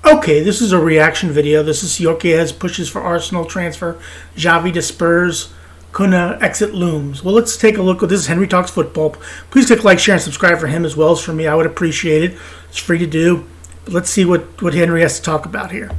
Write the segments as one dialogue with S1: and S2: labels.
S1: Okay, this is a reaction video. This is Gyokeres pushes for Arsenal transfer. Xavi to Spurs. Cunha exit Looms. Well, let's take a look. This is Henry Talks Football. Please click like, share, and subscribe for him as well as for me. I would appreciate it. It's free to do. But let's see what Henry has to talk about here.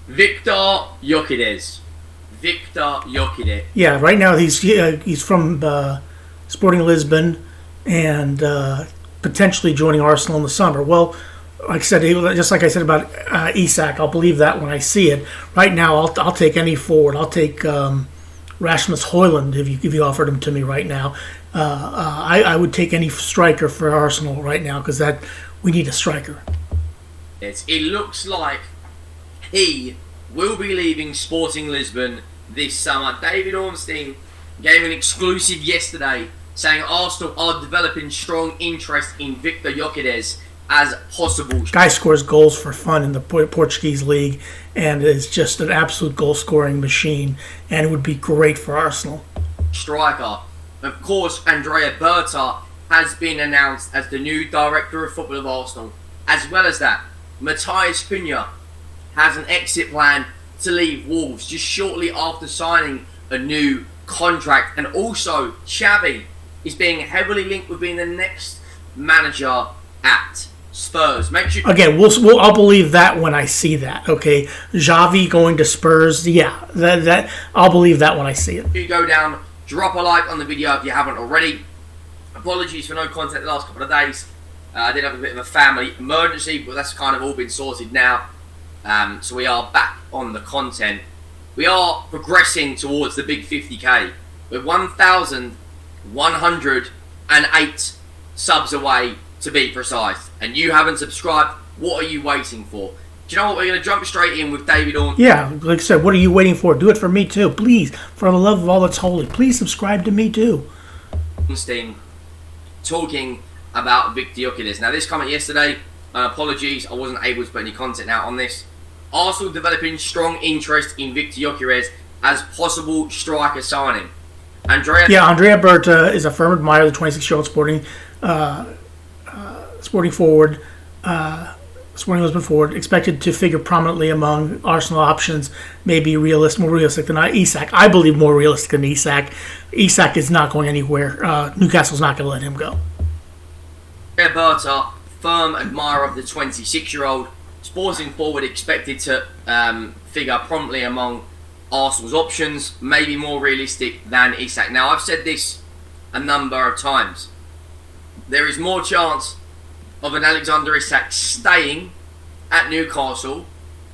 S2: Victor Gyokeres. Victor Gyokeres.
S1: Yeah, right now he's from Sporting Lisbon and potentially joining Arsenal in the summer. Well, like I said, just like I said about Isak, I'll believe that when I see it. Right now, I'll take any forward. I'll take Rasmus Højlund if you offered him to me right now. I would take any striker for Arsenal right now because we need a striker.
S2: It looks like he will be leaving Sporting Lisbon this summer. David Ornstein gave an exclusive yesterday saying Arsenal are developing strong interest in Victor Gyokeres as possible.
S1: Guy scores goals for fun in the Portuguese league and is just an absolute goal-scoring machine, and it would be great for Arsenal.
S2: Striker. Of course, Andrea Berta has been announced as the new director of football of Arsenal. As well as that, Matthias Cunha has an exit plan to leave Wolves just shortly after signing a new contract. And also, Xavi is being heavily linked with being the next manager at Spurs. Make sure
S1: again, I'll believe that when I see that. Okay, Xavi going to Spurs. Yeah, that I'll believe that when I see it.
S2: You go down, drop a like on the video if you haven't already. Apologies for no content the last couple of days. I did have a bit of a family emergency, but that's kind of all been sorted now. So we are back on the content. We are progressing towards the big 50k. We're 1,108 subs away, to be precise. And you haven't subscribed. What are you waiting for? Do you know what? We're going to jump straight in with David Ornstein.
S1: Yeah, like I said, what are you waiting for? Do it for me too. Please, for the love of all that's holy, please subscribe to me too.
S2: Ornstein talking about Victor Gyokeres. Now, this comment yesterday, apologies, I wasn't able to put any content out on this. Arsenal developing strong interest in Victor Gyokeres as possible striker signing.
S1: Andrea Berta is a firm admirer of the 26-year-old Sporting forward, Sporting Lisbon forward, expected to figure prominently among Arsenal options, maybe more realistic than Isak. I believe more realistic than Isak. Isak is not going anywhere. Newcastle's not going to let him go.
S2: Berta, firm admirer of the 26-year-old, Sporting forward expected to figure prominently among Arsenal's options, maybe more realistic than Isak. Now, I've said this a number of times. There is more chance of an Alexander Isak staying at Newcastle,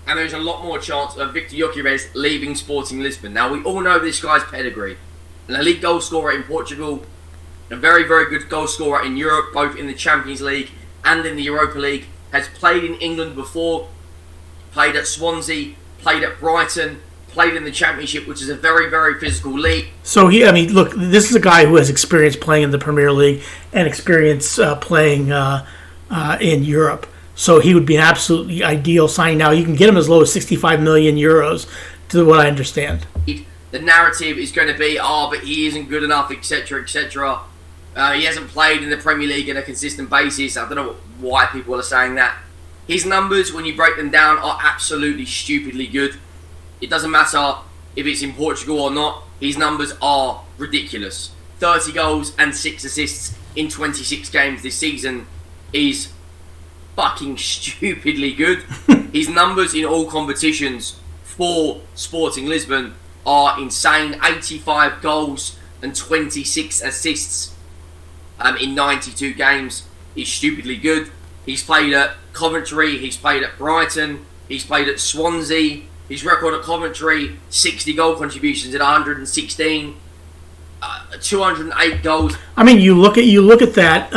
S2: and there's a lot more chance of Victor Gyokeres leaving Sporting Lisbon. Now, we all know this guy's pedigree. An elite goal scorer in Portugal, a very, very good goal scorer in Europe, both in the Champions League and in the Europa League. Has played in England before, played at Swansea, played at Brighton, played in the Championship, which is a very, very physical league.
S1: So look, this is a guy who has experience playing in the Premier League and experience playing in Europe. So he would be an absolutely ideal signing. Now, you can get him as low as 65 million euros, to what I understand.
S2: The narrative is going to be, but he isn't good enough, etc., etc. He hasn't played in the Premier League on a consistent basis. I don't know why people are saying that. His numbers, when you break them down, are absolutely stupidly good. It doesn't matter if it's in Portugal or not. His numbers are ridiculous. 30 goals and 6 assists in 26 games this season is fucking stupidly good. His numbers in all competitions for Sporting Lisbon are insane. 85 goals and 26 assists in 92 games is stupidly good. He's played at Coventry, he's played at Brighton, he's played at Swansea. His record at Coventry, 60 goal contributions at 116, 208 goals.
S1: I mean, you look at that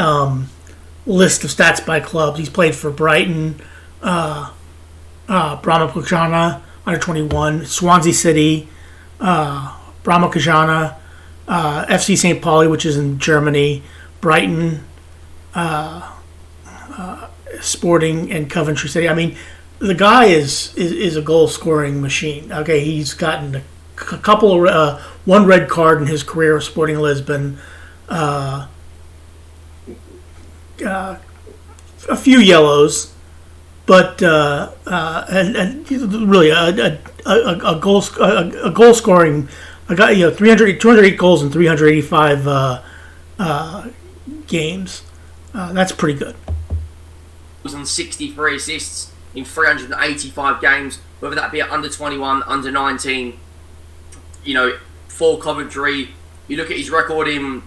S1: list of stats by clubs. He's played for Brighton, Brahma under 21, Swansea City, Brahma FC St. Pauli, which is in Germany, Brighton, Sporting, and Coventry City. I mean, the guy is a goal-scoring machine. Okay, he's gotten a couple of one red card in his career of Sporting Lisbon, a few yellows, but and really a goal scoring. I got 208 goals in 385 games. That's pretty good.
S2: Was on 63 assists in 385 games, whether that be at under 21, under 19. For Coventry, you look at his record in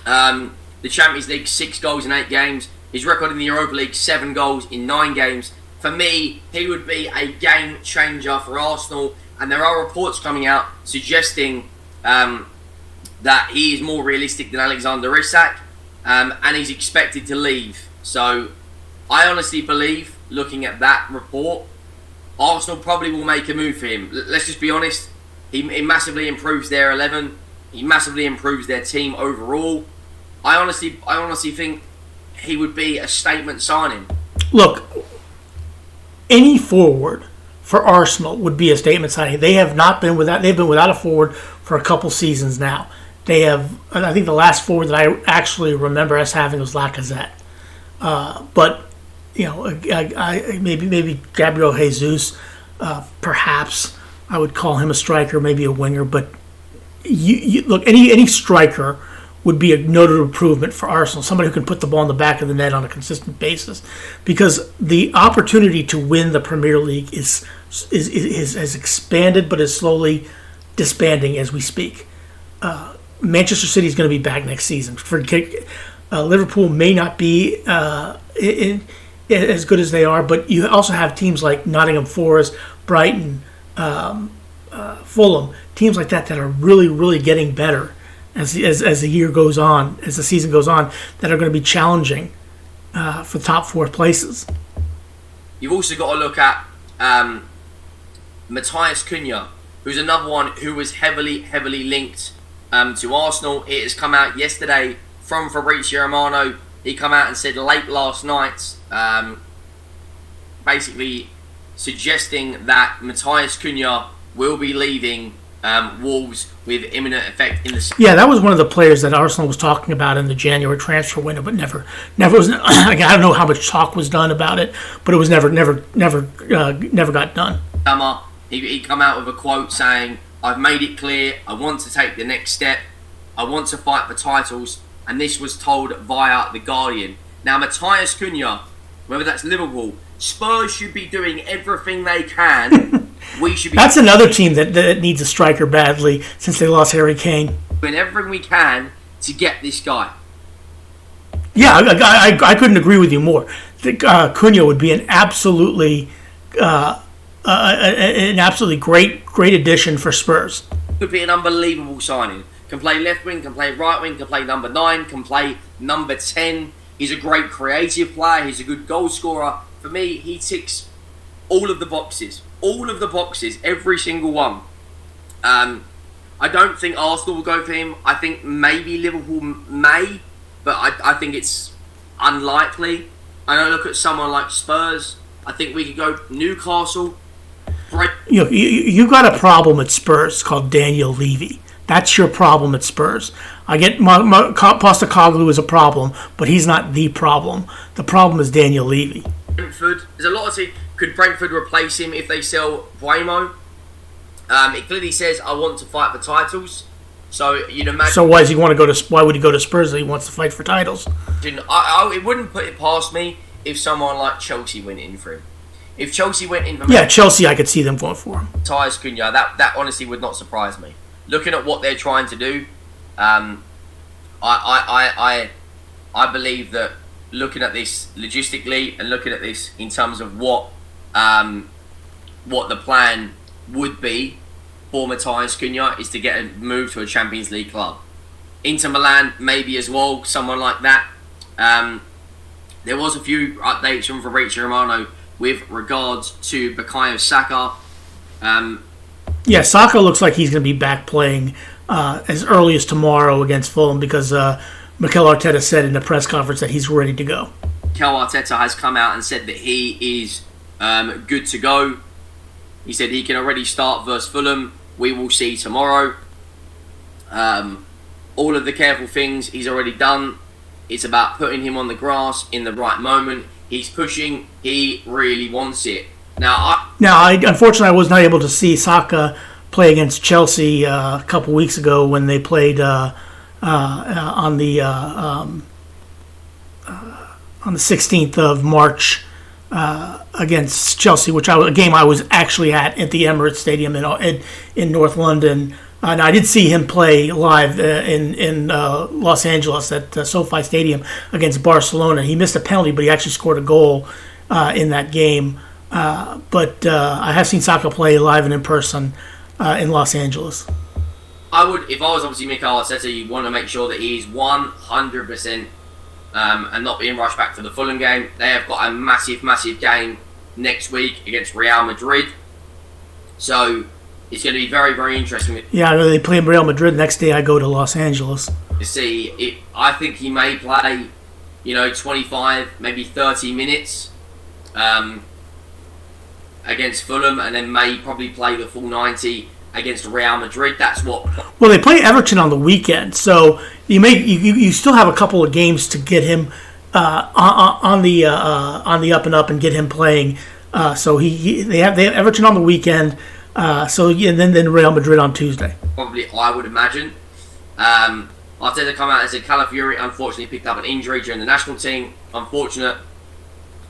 S2: the Champions League, 6 goals in 8 games. His record in the Europa League, 7 goals in 9 games. For me, he would be a game changer for Arsenal. And there are reports coming out suggesting that he is more realistic than Alexander Isak, and he's expected to leave. So I honestly believe, looking at that report, Arsenal probably will make a move for him. Let's just be honest. He massively improves their 11. He massively improves their team overall. I honestly think he would be a statement signing.
S1: Look, any forward for Arsenal would be a statement signing. They have not been without. They've been without a forward for a couple seasons now. They have. I think the last forward that I actually remember us having was Lacazette. But maybe Gabriel Jesus, perhaps I would call him a striker, maybe a winger. But you look, any striker would be a noted improvement for Arsenal. Somebody who can put the ball in the back of the net on a consistent basis, because the opportunity to win the Premier League has expanded, but is slowly disbanding as we speak. Manchester City is going to be back next season. Liverpool may not be as good as they are, but you also have teams like Nottingham Forest, Brighton, Fulham, teams like that are really, really getting better as the year goes on, as the season goes on, that are going to be challenging for top 4 places.
S2: You've also got to look at Matthias Cunha, who's another one who was heavily linked to Arsenal. It has come out yesterday from Fabrizio Romano. He come out and said late last night, basically suggesting that Matthias Cunha will be leaving Wolves with imminent effect in the.
S1: Yeah, that was one of the players that Arsenal was talking about in the January transfer window, but never was. I don't know how much talk was done about it, but it was never got done.
S2: He come out with a quote saying, "I've made it clear. I want to take the next step. I want to fight for titles." And this was told via The Guardian. Now, Matthias Cunha, whether that's Liverpool, Spurs should be doing everything they can. We should be.
S1: That's another team that needs a striker badly since they lost Harry Kane.
S2: Doing everything we can to get this guy.
S1: Yeah, I couldn't agree with you more. Cunha would be an absolutely great addition for Spurs.
S2: Could be an unbelievable signing. Can play left wing, can play right wing, can play number 9, can play number 10. He's a great creative player. He's a good goal scorer. For me, he ticks all of the boxes. All of the boxes, every single one. I don't think Arsenal will go for him. I think maybe Liverpool may, but I think it's unlikely. I don't look at someone like Spurs. I think we could go Newcastle.
S1: You got a problem at Spurs called Daniel Levy. That's your problem at Spurs. I get Postecoglou is a problem, but he's not the problem. The problem is Daniel Levy.
S2: Brentford. There's a lot of teams. Could Brentford replace him if they sell Buemo? It clearly says, "I want to fight for titles." So you'd imagine.
S1: So why does he want to go to? Why would he go to Spurs if he wants to fight for titles?
S2: It wouldn't put it past me if someone like Chelsea went in for him. If Chelsea went in for
S1: Chelsea, I could see them going for him.
S2: Matthias Cunha, that honestly would not surprise me. Looking at what they're trying to do, I believe that looking at this logistically and looking at this in terms of what the plan would be for Matthias Cunha is to get a move to a Champions League club. Inter Milan maybe as well, someone like that. There was a few updates from Fabrizio Romano with regards to Bukayo Saka.
S1: Saka looks like he's going to be back playing as early as tomorrow against Fulham because Mikel Arteta said in the press conference that he's ready to go.
S2: Mikel Arteta has come out and said that he is good to go. He said he can already start versus Fulham. We will see tomorrow. All of the careful things he's already done. It's about putting him on the grass in the right moment. He's pushing. He really wants it.
S1: Unfortunately, I was not able to see Saka play against Chelsea a couple weeks ago when they played on the 16th of March against Chelsea, a game I was actually at the Emirates Stadium in North London. And I did see him play live in Los Angeles at SoFi Stadium against Barcelona. He missed a penalty, but he actually scored a goal in that game. But I have seen Saka play live and in person in Los Angeles.
S2: I would, if I was obviously Mikel Arteta, you want to make sure that he is 100% and not being rushed back for the Fulham game. They have got a massive, massive game next week against Real Madrid. So it's going to be very, very interesting.
S1: Yeah, they play Real Madrid. Next day I go to Los Angeles.
S2: To see, I think he may play, 25, maybe 30 minutes against Fulham, and then may probably play the full 90 against Real Madrid. That's what.
S1: Well, they play Everton on the weekend, so you still have a couple of games to get him on the up and up and get him playing. So they have Everton on the weekend. And then Real Madrid on Tuesday.
S2: Probably, I would imagine. Arteta come out and said Calafiori unfortunately picked up an injury during the national team. Unfortunate,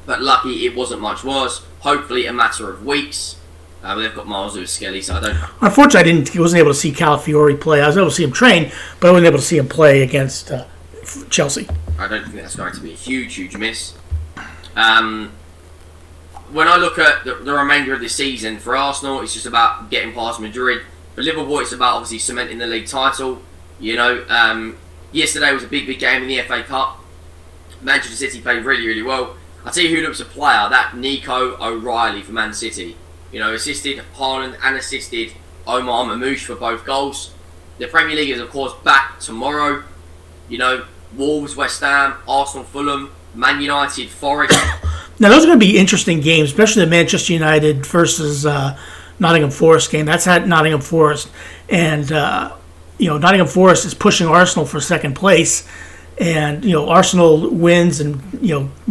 S2: but lucky it wasn't much worse. Hopefully a matter of weeks. But they've got Miles Lewis-Skelly, so I don't.
S1: Unfortunately, I wasn't able to see Calafiori play. I was able to see him train, but I wasn't able to see him play against Chelsea.
S2: I don't think that's going to be a huge, huge miss. When I look at the remainder of this season, for Arsenal, it's just about getting past Madrid. For Liverpool, it's about obviously cementing the league title. Yesterday was a big, big game in the FA Cup. Manchester City played really, really well. I'll tell you who looks a player, that Nico O'Reilly for Man City. Assisted Haaland and assisted Omar Mamouche for both goals. The Premier League is, of course, back tomorrow. Wolves, West Ham, Arsenal, Fulham, Man United, Forest.
S1: Now, those are going to be interesting games, especially the Manchester United versus Nottingham Forest game. That's at Nottingham Forest. And, Nottingham Forest is pushing Arsenal for second place. And, Arsenal wins and,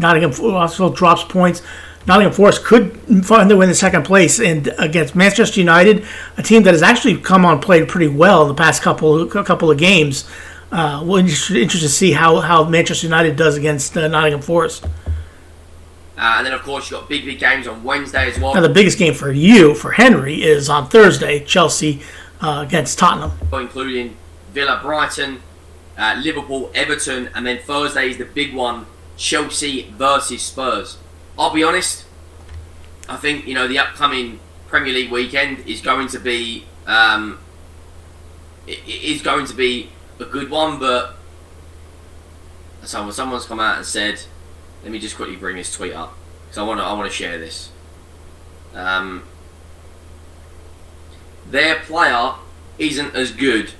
S1: Arsenal drops points. Nottingham Forest could find their way in the second place. And against Manchester United, a team that has actually come on played pretty well the past couple of games. We're interested to see how Manchester United does against Nottingham Forest.
S2: And then, of course, you've got big, big games on Wednesday as well.
S1: Now, the biggest game for you, for Henry, is on Thursday, Chelsea against Tottenham.
S2: Including Villa, Brighton, Liverpool, Everton, and then Thursday is the big one, Chelsea versus Spurs. I'll be honest, I think, the upcoming Premier League weekend is going to be a good one, but someone's come out and said, let me just quickly bring this tweet up because I want to share this. Their player isn't as good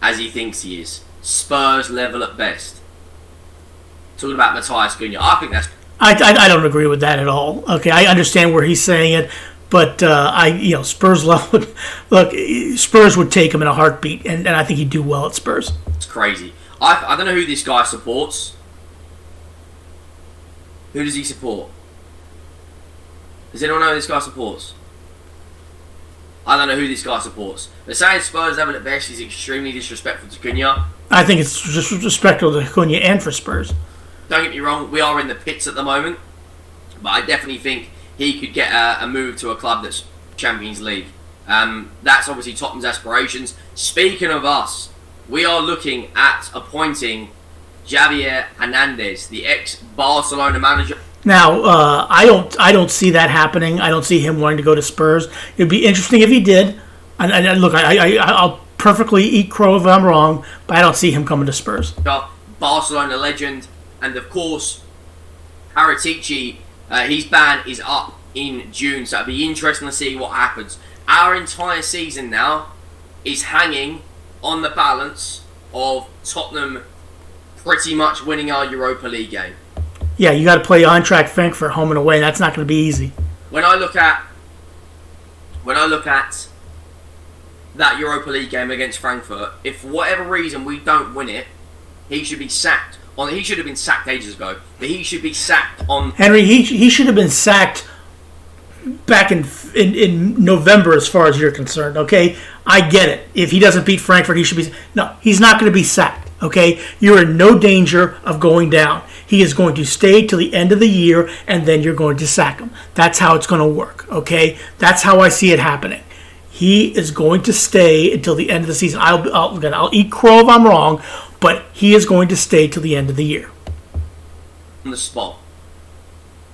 S2: as he thinks he is. Spurs level at best. Talking about Matthias Cunha, I think that's.
S1: I don't agree with that at all. Okay, I understand where he's saying it, but Spurs level. Look, Spurs would take him in a heartbeat, and I think he'd do well at Spurs.
S2: It's crazy. I don't know who this guy supports. Who does he support? Does anyone know who this guy supports? I don't know who this guy supports. But saying Spurs level at best is extremely disrespectful to Cunha.
S1: I think it's disrespectful to Cunha and for Spurs.
S2: Don't get me wrong, we are in the pits at the moment. But I definitely think he could get a move to a club that's Champions League. That's obviously Tottenham's aspirations. Speaking of us, we are looking at appointing Xavi Hernandez, the ex-Barcelona manager.
S1: Now, I don't see that happening. I don't see him wanting to go to Spurs. It'd be interesting if he did. And look, I'll perfectly eat crow if I'm wrong, but I don't see him coming to Spurs.
S2: Barcelona legend, and of course, Paratici, his ban is up in June, so it'll be interesting to see what happens. Our entire season now is hanging on the balance of Tottenham pretty much winning our Europa League game.
S1: Yeah, you got to play Eintracht Frankfurt home and away. That's not going to be easy.
S2: When I look at that Europa League game against Frankfurt, if for whatever reason we don't win it, he should be sacked. He should have been sacked ages ago, but he should be sacked on.
S1: Henry, he should have been sacked back in November, as far as you're concerned. Okay, I get it. If he doesn't beat Frankfurt, he should be. No, he's not going to be sacked. Okay, you're in no danger of going down. He is going to stay till the end of the year, and then you're going to sack him. That's how it's going to work. Okay, that's how I see it happening. He is going to stay until the end of the season. I'll eat crow if I'm wrong, but he is going to stay till the end of the year.
S2: On the spot.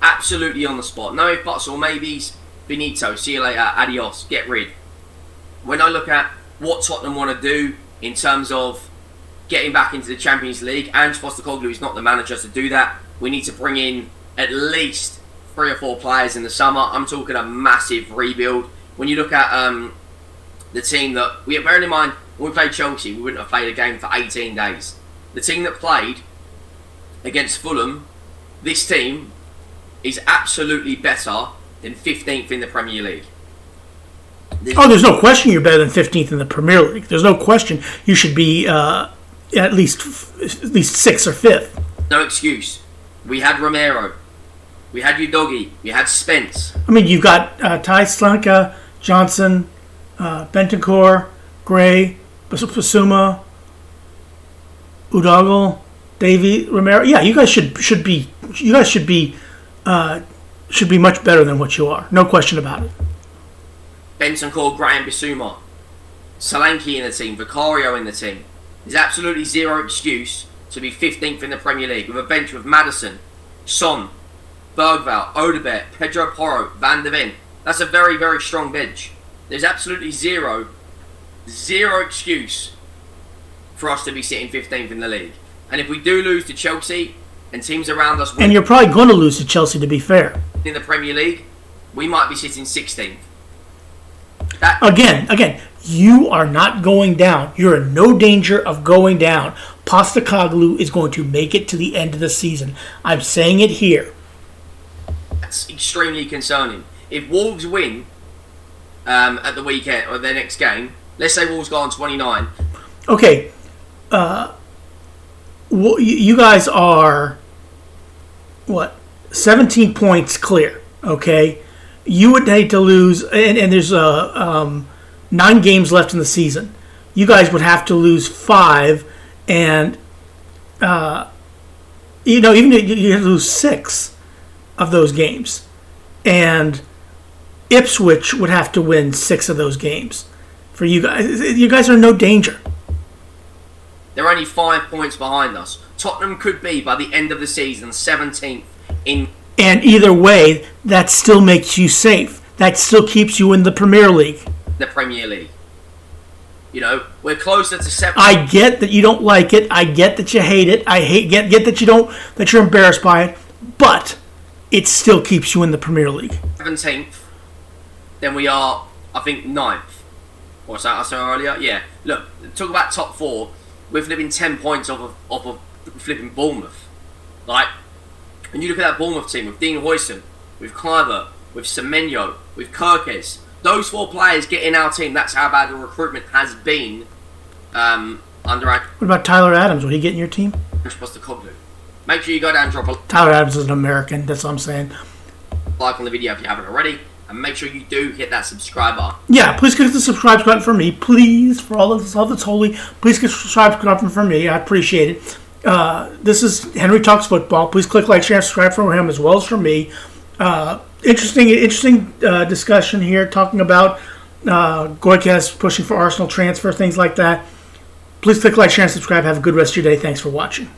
S2: Absolutely on the spot. No if buts or maybes. Benito, see you later. Adios. Get rid. When I look at what Tottenham want to do in terms of getting back into the Champions League, and Postecoglou is not the manager to do that. We need to bring in at least 3 or 4 players in the summer. I'm talking a massive rebuild. When you look at the team that bearing in mind when we played Chelsea, we wouldn't have played a game for 18 days. The team that played against Fulham, this team is absolutely better than 15th in the Premier League.
S1: There's no question you're better than 15th in the Premier League. There's no question you should be at least 6th or 5th.
S2: No excuse. We had Romero. We had Udogi. We had Spence.
S1: I mean, you've got Ty Slanka, Johnson, Bentancur, Gray, Basuma, Udogal, Davey, Romero. Yeah, you guys should be much better than what you are. No question about it.
S2: Bentancur, Graham Basuma, Solanke in the team, Vicario in the team. There's absolutely zero excuse to be 15th in the Premier League with a bench with Maddison, Son, Bergvall, Odebert, Pedro Porro, Van de Ven. That's a very, very strong bench. There's absolutely zero excuse for us to be sitting 15th in the league. And if we do lose to Chelsea and teams around us
S1: and you're probably going to lose to Chelsea, to be fair,
S2: in the Premier League, we might be sitting 16th.
S1: Again, you are not going down. You're in no danger of going down. Postecoglou is going to make it to the end of the season. I'm saying it here.
S2: That's extremely concerning. If Wolves win at the weekend or their next game, let's say Wolves go on 29.
S1: Okay, you guys are 17 points clear. Okay. You would need to lose, and there's 9 games left in the season. You guys would have to lose 5, and even you have to lose 6 of those games, and Ipswich would have to win 6 of those games. For you guys, are in no danger.
S2: They're only 5 points behind us. Tottenham could be by the end of the season 17th in.
S1: And either way, that still makes you safe. That still keeps you in the Premier League.
S2: The Premier League. We're closer to 7.
S1: I get that you don't like it. I get that you hate it. Get that that you're embarrassed by it. But it still keeps you in the Premier League.
S2: 17th. Then we are, I think, 9th. What's that I said earlier? Yeah. Look, talk about top 4. We're flipping 10 points off of flipping Bournemouth. And you look at that Bournemouth team with Dean Huijsen, with Kluivert, with Semenyo, with Gyokeres. Those 4 players get in our team. That's how bad the recruitment has been under our...
S1: What about Tyler Adams? Will he get in your team?
S2: Postecoglou. Make sure you go down and drop a
S1: Tyler Adams is an American. That's what I'm saying.
S2: like on the video if you haven't already. And make sure you do hit that subscribe button.
S1: Yeah, please click the subscribe button for me. Please, for all that's holy, please click the subscribe button for me. I appreciate it. This is Henry Talks Football. Please click like, share, and subscribe for him as well as for me. Interesting discussion here talking about Gyokeres pushing for Arsenal transfer, things like that. Please click like, share, and subscribe. Have a good rest of your day. Thanks for watching.